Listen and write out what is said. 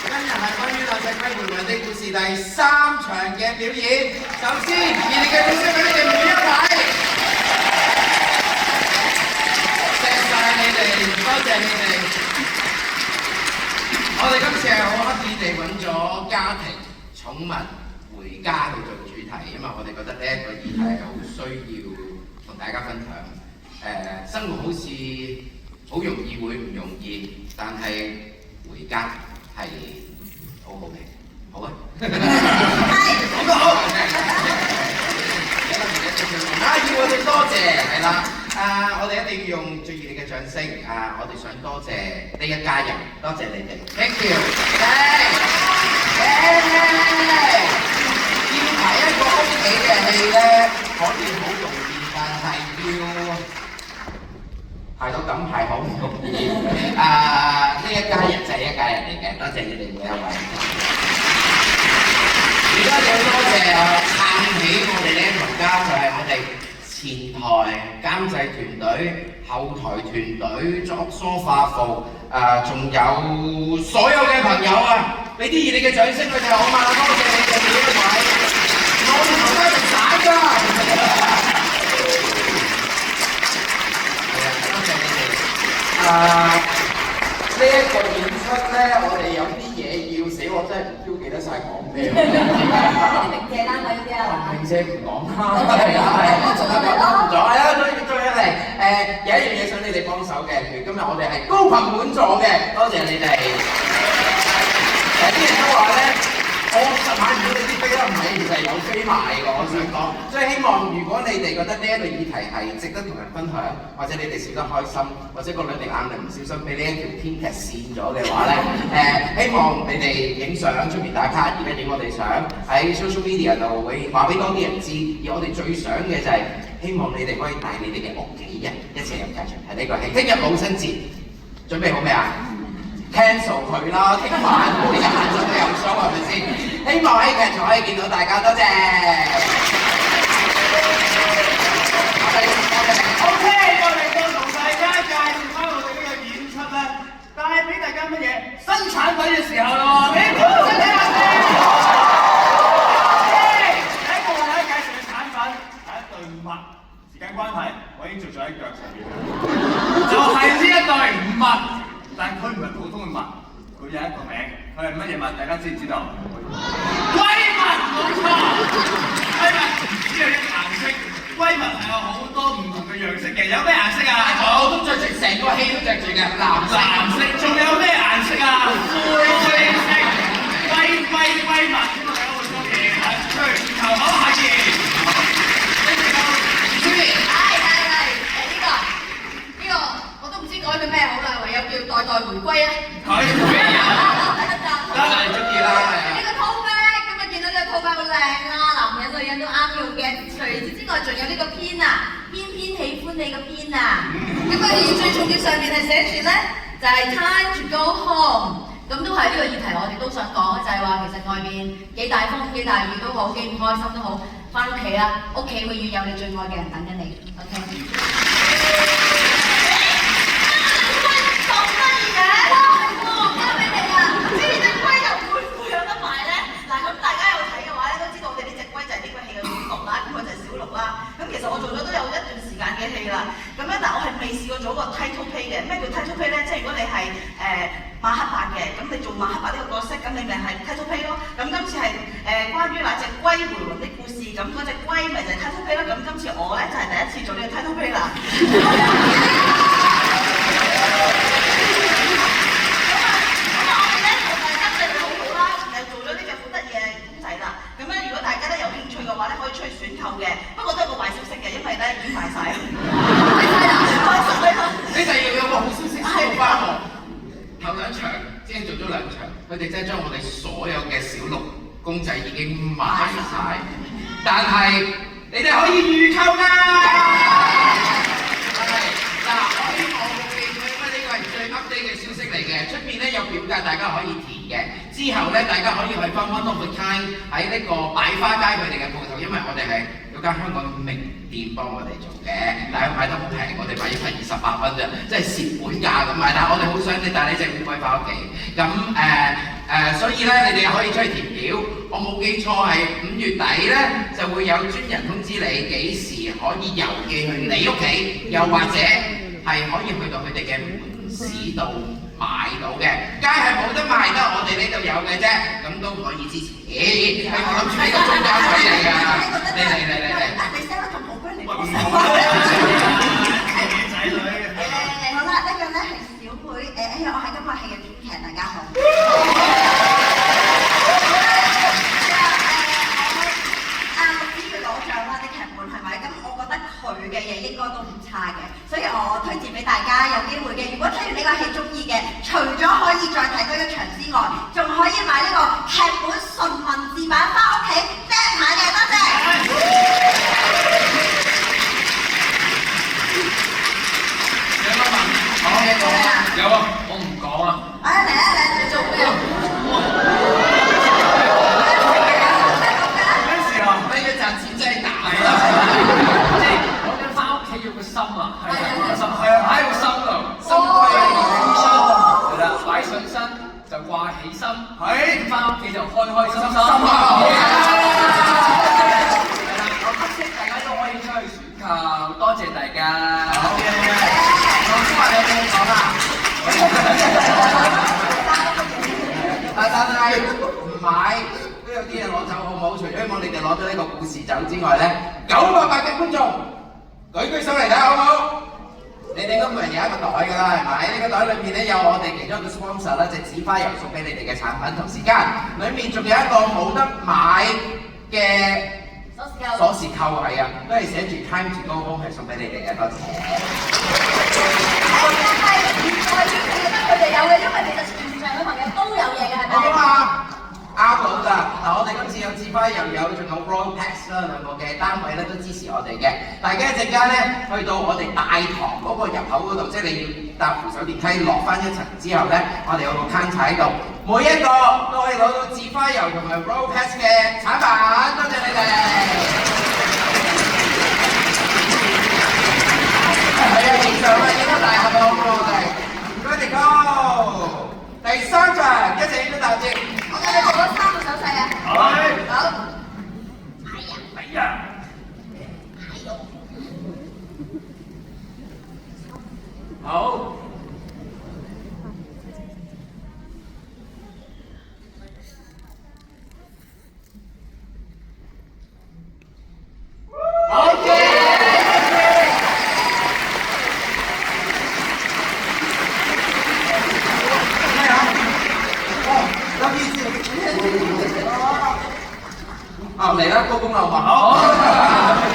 今日係關於兩隻龜回魂的故事第3場嘅表演。首先，熱烈嘅掌聲俾你哋每一位。謝曬你哋，多謝你哋。我哋今次係好刻意地揾咗家庭、寵物、回家去做主題，因為我哋覺得呢一個議題係好需要同大家分享。生活好似好容易會唔容易，但係回家係好好嘅，好啊！講得好，要我哋多謝係啦，我哋一定要用最熱烈嘅掌聲，我哋想多謝呢一家人，多謝你哋 ，thank you， 要排一個屋企嘅戲咧，可以好容易，但係要排到咁排好唔容易。呢一家人就係一家人嚟嘅，多謝你哋每一位。而家要多謝撐起我哋呢一頭家，就係我哋前台監製團隊、後台團隊、作梳化服，仲有所有嘅朋友啊！俾啲熱烈嘅掌聲佢哋好嘛？多謝你哋每一位，我哋頭家仲散㗎。呢一個演出咧，我哋有啲嘢要寫，我真係唔 Q 記得晒講咩。啲名借單位嗰啲啊，名借唔講啦，係，仲有講咗，係啦，再嚟，有一樣嘢想你哋幫手嘅，譬如今日我哋係高朋滿座嘅，多謝你哋。啲人都話咧，我實買唔到你啲飛啦，唔係，其實係有飛賣㗎，我想講。所以希望如果你哋覺得呢一個議題係值得同人分享，或者你哋笑得開心，或者個兩滴眼淚唔小心俾呢一條編劇跣咗嘅話咧，希望你哋影相出面打卡，而家影我哋相喺 social media 度會話俾多啲人知。而我哋最想嘅就係希望你哋可以帶你哋嘅屋企人一齊入劇場睇呢個戲。聽日母親節，準備好未啊？cancel 佢啦，聽晚我哋晏晝都有 show 係咪先？希望喺劇場可以見到大家，多謝。OK， 我哋就同大家介紹翻我哋呢個演出咧，帶俾大家乜嘢新產品嘅時候咯，你估出嚟啊？第一個我哋介紹嘅產品係一對襪，時間關係，我已經做咗喺腳上邊，就係呢一對襪。但佢唔係普通嘅襪，佢有一個名，佢係乜嘢襪？大家知唔知道？龜襪，冇錯。龜襪唔止有一個顏色，龜襪係有好多唔同嘅樣式嘅。有咩顏色啊？我都着住成個戲都着住嘅，藍色。仲有咩顏色啊？灰色。龜襪，咁我哋有好多嘢係出去轉頭好下嘢。改佢咩好啦？唯有叫代代回歸啊！係啊！得啦，你中意啦。呢個 tote bag，今日見到呢個 tote bag 好靚啦，男人女人都啱用嘅。除此之外，仲有呢個編啊，偏偏喜歡你個編啊。咁而最重要上面係寫住咧，就係 time to go home。咁都係呢個議題，我哋都想講，就係話其實外邊幾大風幾大雨都好，幾唔開心都好，翻屋企啦，屋企永遠有你最愛嘅人等緊你。OK。其實我做咗都有一段時間嘅戲啦，咁咧但我係未試過做個 title play 嘅。咩叫 title play 咧？即係如果你係馬克白嘅，咁你做馬克白呢個角色，咁你咪係 title play 咯。咁今次係關於那隻龜回魂的故事，咁嗰隻龜咪就係 title play 咯。咁今次我咧就係第一次做呢個 title play 啦。不過都有個壞消息嘅，因為咧已經賣晒啦。你哋要有個好消息送翻我。頭兩場先做咗2場，佢哋真係將我哋所有嘅小鹿公仔已經賣晒，但係你哋可以預購㗎。嗱，我希望冇記錯，因為呢個係最 update 嘅消息嚟嘅。出邊咧有表格，大家可以填嘅。之後咧，大家可以去翻 One of a Kind喺呢個擺花街佢哋嘅鋪頭，因為我哋係有間香港名店幫我哋做嘅。嘅，但係買得好平，我哋買一份28蚊啫，即係蝕本價咁買。但係我哋好想你帶你隻烏龜翻屋企，咁所以咧你哋可以出去填表。我冇記錯係5月底咧就會有專人通知你幾時可以郵寄去你屋企，又或者係可以去到佢哋嘅門市度買到嘅，街係冇得賣得，我哋呢度有嘅啫，咁都可以支持。我諗住呢個中間位嚟㗎，嚟。你 sell 得咁好，不如你幫手。仔女。好啦，呢個咧係小妹，我係今個戲嘅編劇，大家好。佢嘅嘢應該都唔差嘅，所以我推薦俾大家有機會嘅。如果睇完呢個戲中意嘅，除咗可以再睇多一場之外，仲可以買呢個劇本純文字版翻屋企釘下嘅，多謝。有乜問？有啊，我唔講啊。嚟，你做咩？咩事啊？你嘅賺錢真係大啊！要個心啊，係啊，個心係啊，擺個心度，心歸心，係啦，擺上身就掛起心，係翻屋企就開開心心。心啊！係啦，我黑色大家都可以出去選購，多謝大家。好嘅，老師話你點講啊？但係唔買都有啲嘢攞走好唔好？除咗希望你哋攞咗呢個故事走之外咧，900嘅觀眾。舉手嚟睇好唔好？你哋都每人有一個袋㗎啦，係咪？呢個袋裏面咧有我哋其中一個 sponsor 啦，隻紫花油送俾你哋嘅產品，同時間裏面仲有一個冇得買嘅鎖匙扣，係啊，都係寫住 Time to Go Home 係送俾你哋嘅，多謝。係唔代表得佢哋有嘅，因為其實全場嘅朋友都有嘢嘅，係咪？好嘛？啱到㗎！嗱，我哋今次有紫花又有，仲有 Royal Pax 啦，兩個嘅單位咧都支持我哋嘅。大家一陣間咧去到我哋大堂嗰個入口嗰度，即係你要搭扶手電梯落翻一層之後咧，我哋有個 counter 喺度，每一個都可以攞到紫花油同埋 Royal Pax 嘅產品，多謝你哋。係啊，影相啦，影得大合照我哋。Ready go！第3場一齊影咗大隻。我哋做咗3個手勢啊！好。係啊。好。嚟啦，高公樓嘛。好。